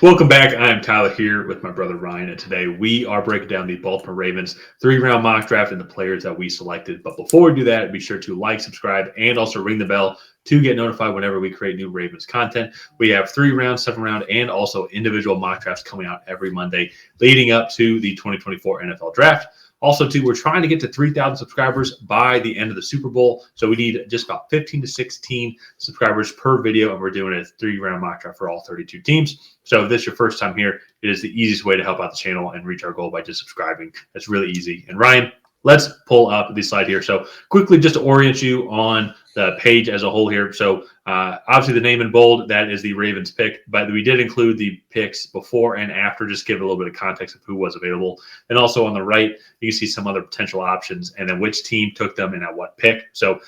Welcome back. I am Tyler here with my brother Ryan, and today we are breaking down the Baltimore Ravens 3-round mock draft and the players that we selected. But before we do that, be sure to like, subscribe, and also ring the bell to get notified whenever we create new Ravens content. We have 3-round, 7-round, and also individual mock drafts coming out every Monday leading up to the 2024 NFL Draft. Also, too, we're trying to get to 3,000 subscribers by the end of the Super Bowl. So we need just about 15 to 16 subscribers per video, and we're doing a 3-round mock draft for all 32 teams. So if this is your first time here, it is the easiest way to help out the channel and reach our goal by just subscribing. That's really easy. And Ryan, let's pull up the slide here. So quickly, just to orient you on the page as a whole here. So obviously the name in bold, that is the Ravens pick, but we did include the picks before and after, just give a little bit of context of who was available. And also on the right, you can see some other potential options and then which team took them and at what pick. So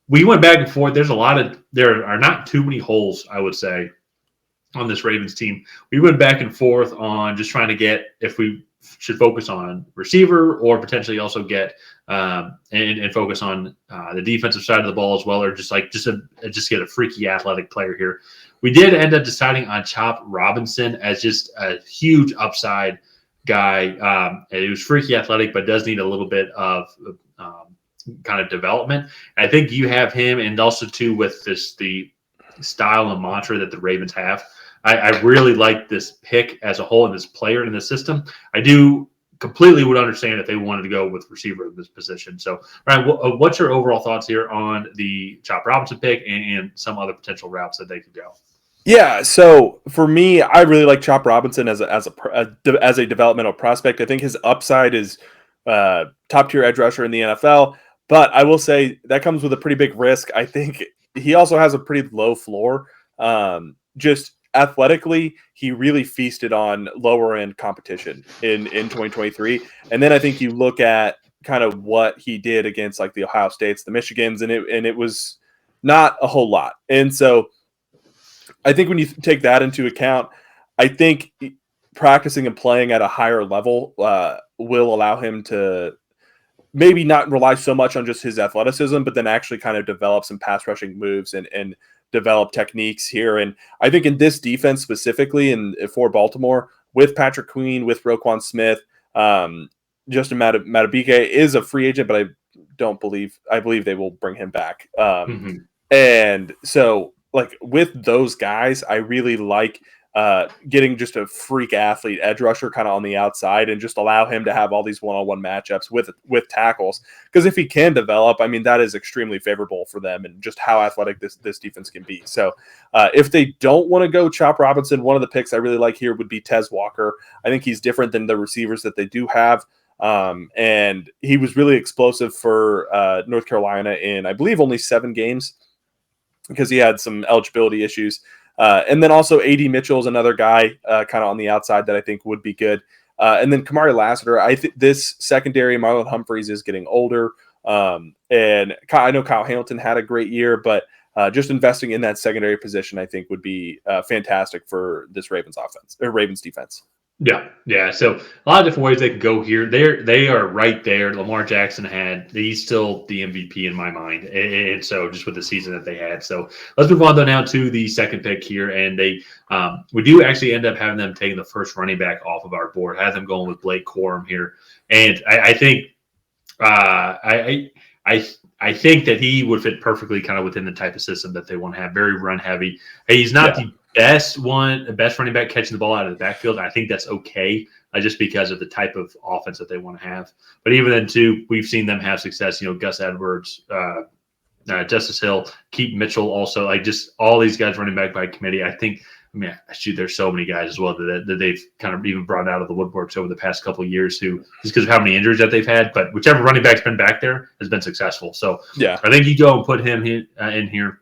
we went back and forth. There are not too many holes, I would say, on this Ravens team. We went back and forth on just trying to get if we should focus on receiver or potentially also get and focus on the defensive side of the ball as well, or just get a freaky athletic player here. We did end up deciding on Chop Robinson as just a huge upside guy. He was freaky athletic, but does need a little bit of kind of development. I think you have him, and also too with the style and mantra that the Ravens have. I really like this pick as a whole and this player in this system. I do completely would understand if they wanted to go with receiver in this position. So, Ryan, what's your overall thoughts here on the Chop Robinson pick and some other potential routes that they could go? Yeah, so for me, I really like Chop Robinson as a developmental prospect. I think his upside is top tier edge rusher in the NFL, but I will say that comes with a pretty big risk. I think he also has a pretty low floor. Just athletically, he really feasted on lower end competition in 2023. And then I think you look at kind of what he did against like the Ohio States, the Michigans, and it was not a whole lot. And so I think when you take that into account, I think practicing and playing at a higher level will allow him to maybe not rely so much on just his athleticism, but then actually kind of develop some pass rushing moves and develop techniques here. And I think in this defense specifically, and for Baltimore, with Patrick Queen, with Roquan Smith, Justin Madubuike is a free agent, but I believe they will bring him back. And so, like with those guys, I really like getting just a freak athlete edge rusher kind of on the outside and just allow him to have all these one-on-one matchups with tackles. Because if he can develop, I mean, that is extremely favorable for them and just how athletic this defense can be. So if they don't want to go Chop Robinson, one of the picks I really like here would be Tez Walker. I think he's different than the receivers that they do have. And he was really explosive for North Carolina in, I believe, only 7 games because he had some eligibility issues. And then also A.D. Mitchell is another guy kind of on the outside that I think would be good. And then Kamari Lassiter, I think this secondary, Marlon Humphreys is getting older. And I know Kyle Hamilton had a great year, but just investing in that secondary position, I think would be fantastic for this Ravens offense or Ravens defense. Yeah. So a lot of different ways they could go here. They are right there. Lamar Jackson he's still the MVP in my mind, and so just with the season that they had. So let's move on though now to the second pick here, and we do actually end up having them taking the first running back off of our board, have them going with Blake Corum here, and I think I think that he would fit perfectly kind of within the type of system that they want to have, very run heavy. He's not the best running back catching the ball out of the backfield. I think that's okay, just because of the type of offense that they want to have. But even then, too, we've seen them have success. Gus Edwards, Justice Hill, Keaton Mitchell, also like just all these guys running back by committee. There's so many guys as well that they've kind of even brought out of the woodworks over the past couple of years who just because of how many injuries that they've had. But whichever running back's been back there has been successful. So yeah, I think you go and put him in here.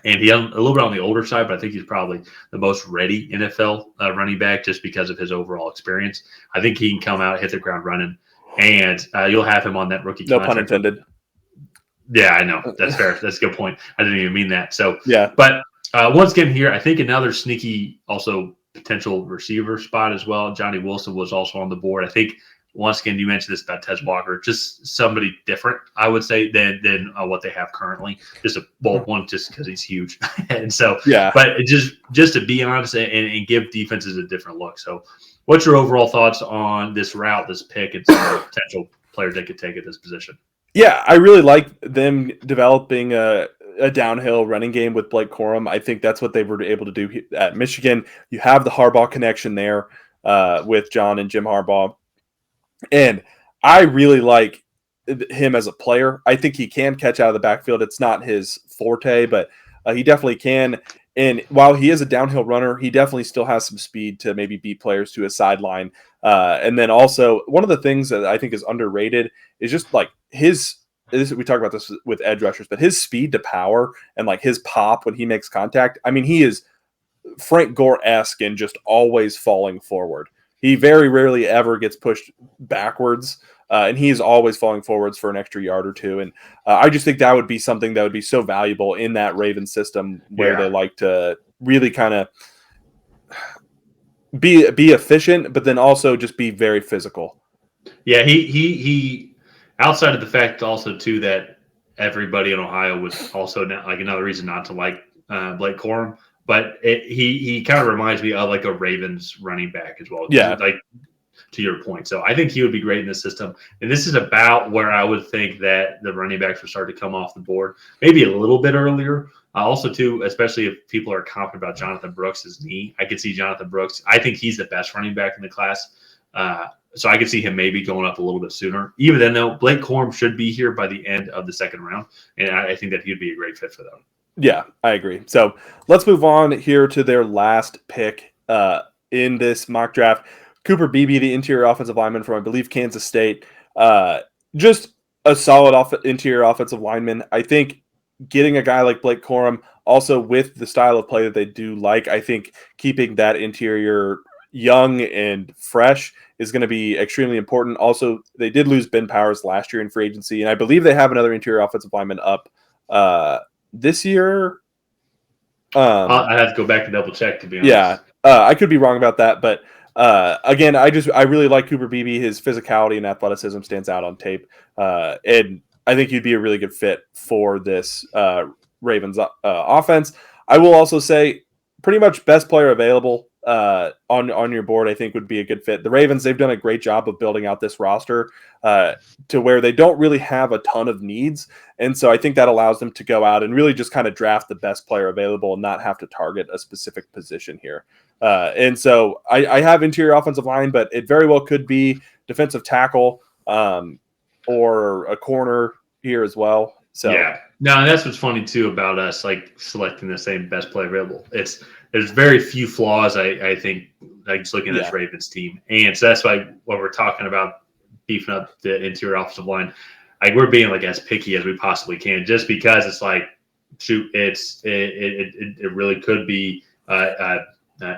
And he's a little bit on the older side, but I think he's probably the most ready NFL running back just because of his overall experience. I think he can come out, hit the ground running, and you'll have him on that rookie contract. No pun intended. Yeah, I know. That's fair. That's a good point. I didn't even mean that. So, yeah. But once again here, I think another sneaky also potential receiver spot as well. Johnny Wilson was also on the board. I think once again, you mentioned this about Tez Walker, just somebody different, I would say, than what they have currently. One, just because he's huge, and so, Yeah. but just to be honest and give defenses a different look. So, what's your overall thoughts on this route, this pick, and some of the potential players they could take at this position? Yeah, I really like them developing a downhill running game with Blake Corum. I think that's what they were able to do at Michigan. You have the Harbaugh connection there with John and Jim Harbaugh. And I really like him as a player. I think he can catch out of the backfield. It's not his forte, but he definitely can. And while he is a downhill runner, he definitely still has some speed to maybe beat players to a sideline. And then also, one of the things that I think is underrated is just like we talk about this with edge rushers, but his speed to power and like his pop when he makes contact. I mean, he is Frank Gore-esque and just always falling forward. He very rarely ever gets pushed backwards, and he is always falling forwards for an extra yard or two. And I just think that would be something that would be so valuable in that Ravens system where they like to really kind of be efficient, but then also just be very physical. Yeah, he outside of the fact also too that everybody in Ohio was also like another reason not to like Blake Corum, but he kind of reminds me of like a Ravens running back as well. Yeah, like to your point. So I think he would be great in this system. And this is about where I would think that the running backs would start to come off the board, maybe a little bit earlier. Also, too, especially if people are confident about Jonathan Brooks' knee, I could see Jonathan Brooks. I think he's the best running back in the class. So I could see him maybe going up a little bit sooner. Even then, though, Blake Corum should be here by the end of the second round. And I think that he'd be a great fit for them. Yeah, I agree. So let's move on here to their last pick in this mock draft. Cooper Beebe, the interior offensive lineman from, I believe, Kansas State. Just a solid interior offensive lineman. I think getting a guy like Blake Corum, also with the style of play that they do like, I think keeping that interior young and fresh is going to be extremely important. Also, they did lose Ben Powers last year in free agency, and I believe they have another interior offensive lineman up this year. I have to go back and double check, to be honest. Yeah, I could be wrong about that, but again, I really like Cooper Beebe. His physicality and athleticism stands out on tape, and I think he'd be a really good fit for this Ravens offense. I will also say, pretty much best player available on your board, I think would be a good fit. The Ravens, they've done a great job of building out this roster to where they don't really have a ton of needs. And so I think that allows them to go out and really just kind of draft the best player available and not have to target a specific position here. And so I have interior offensive line, but it very well could be defensive tackle or a corner here as well. So yeah, no, and that's what's funny too about us like selecting the same best player available. There's very few flaws. I think like just looking at this Ravens team, and so that's why when we're talking about beefing up the interior offensive line, like we're being like as picky as we possibly can, just because it's like shoot, it really could be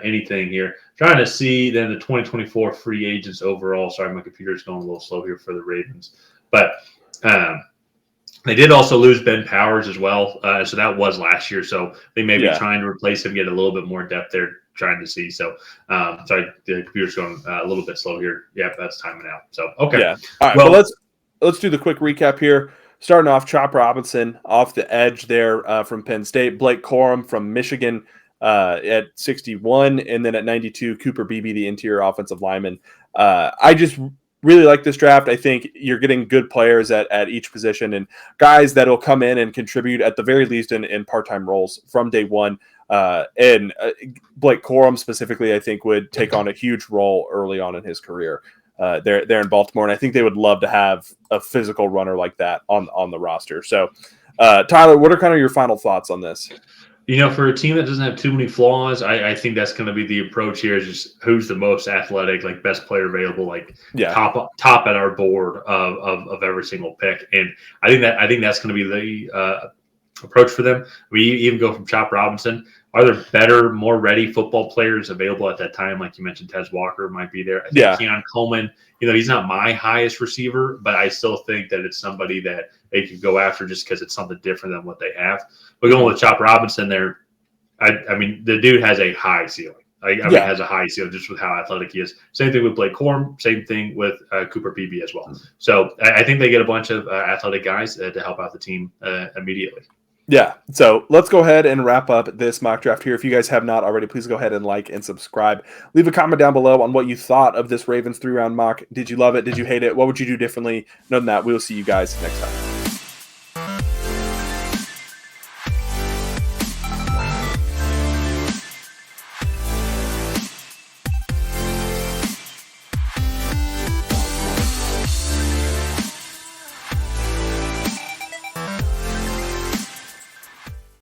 anything here. Trying to see then the 2024 free agents overall. Sorry, my computer's going a little slow here for the Ravens, but they did also lose Ben Powers as well. So that was last year. So they may be trying to replace him, get a little bit more depth there, trying to see. So sorry, the computer's going a little bit slow here. Yep, that's timing out. So okay. Yeah. All right. Well, let's do the quick recap here. Starting off, Chop Robinson off the edge there from Penn State. Blake Corum from Michigan at 61, and then at 92, Cooper Beebe, the interior offensive lineman. I just really like this draft. I think you're getting good players at each position and guys that will come in and contribute at the very least in part-time roles from day one. And Blake Corum specifically, I think, would take on a huge role early on in his career there in Baltimore. And I think they would love to have a physical runner like that on the roster. So, Tyler, what are kind of your final thoughts on this? You know, for a team that doesn't have too many flaws, I think that's going to be the approach here is just who's the most athletic, like best player available, like top at our board of every single pick. And I think that's going to be the approach for them. We even go from Chop Robinson. Are there better, more ready football players available at that time? Like you mentioned, Tez Walker might be there. I think Keon Coleman, he's not my highest receiver, but I still think that it's somebody that they could go after just because it's something different than what they have. But going with Chop Robinson there, I mean, the dude has a high ceiling. I mean, has a high ceiling just with how athletic he is. Same thing with Blake Corum. Same thing with Cooper Beebe as well. So I think they get a bunch of athletic guys to help out the team immediately. Yeah. So let's go ahead and wrap up this mock draft here. If you guys have not already, please go ahead and like and subscribe. Leave a comment down below on what you thought of this Ravens 3-round mock. Did you love it? Did you hate it? What would you do differently? Other than that, we'll see you guys next time.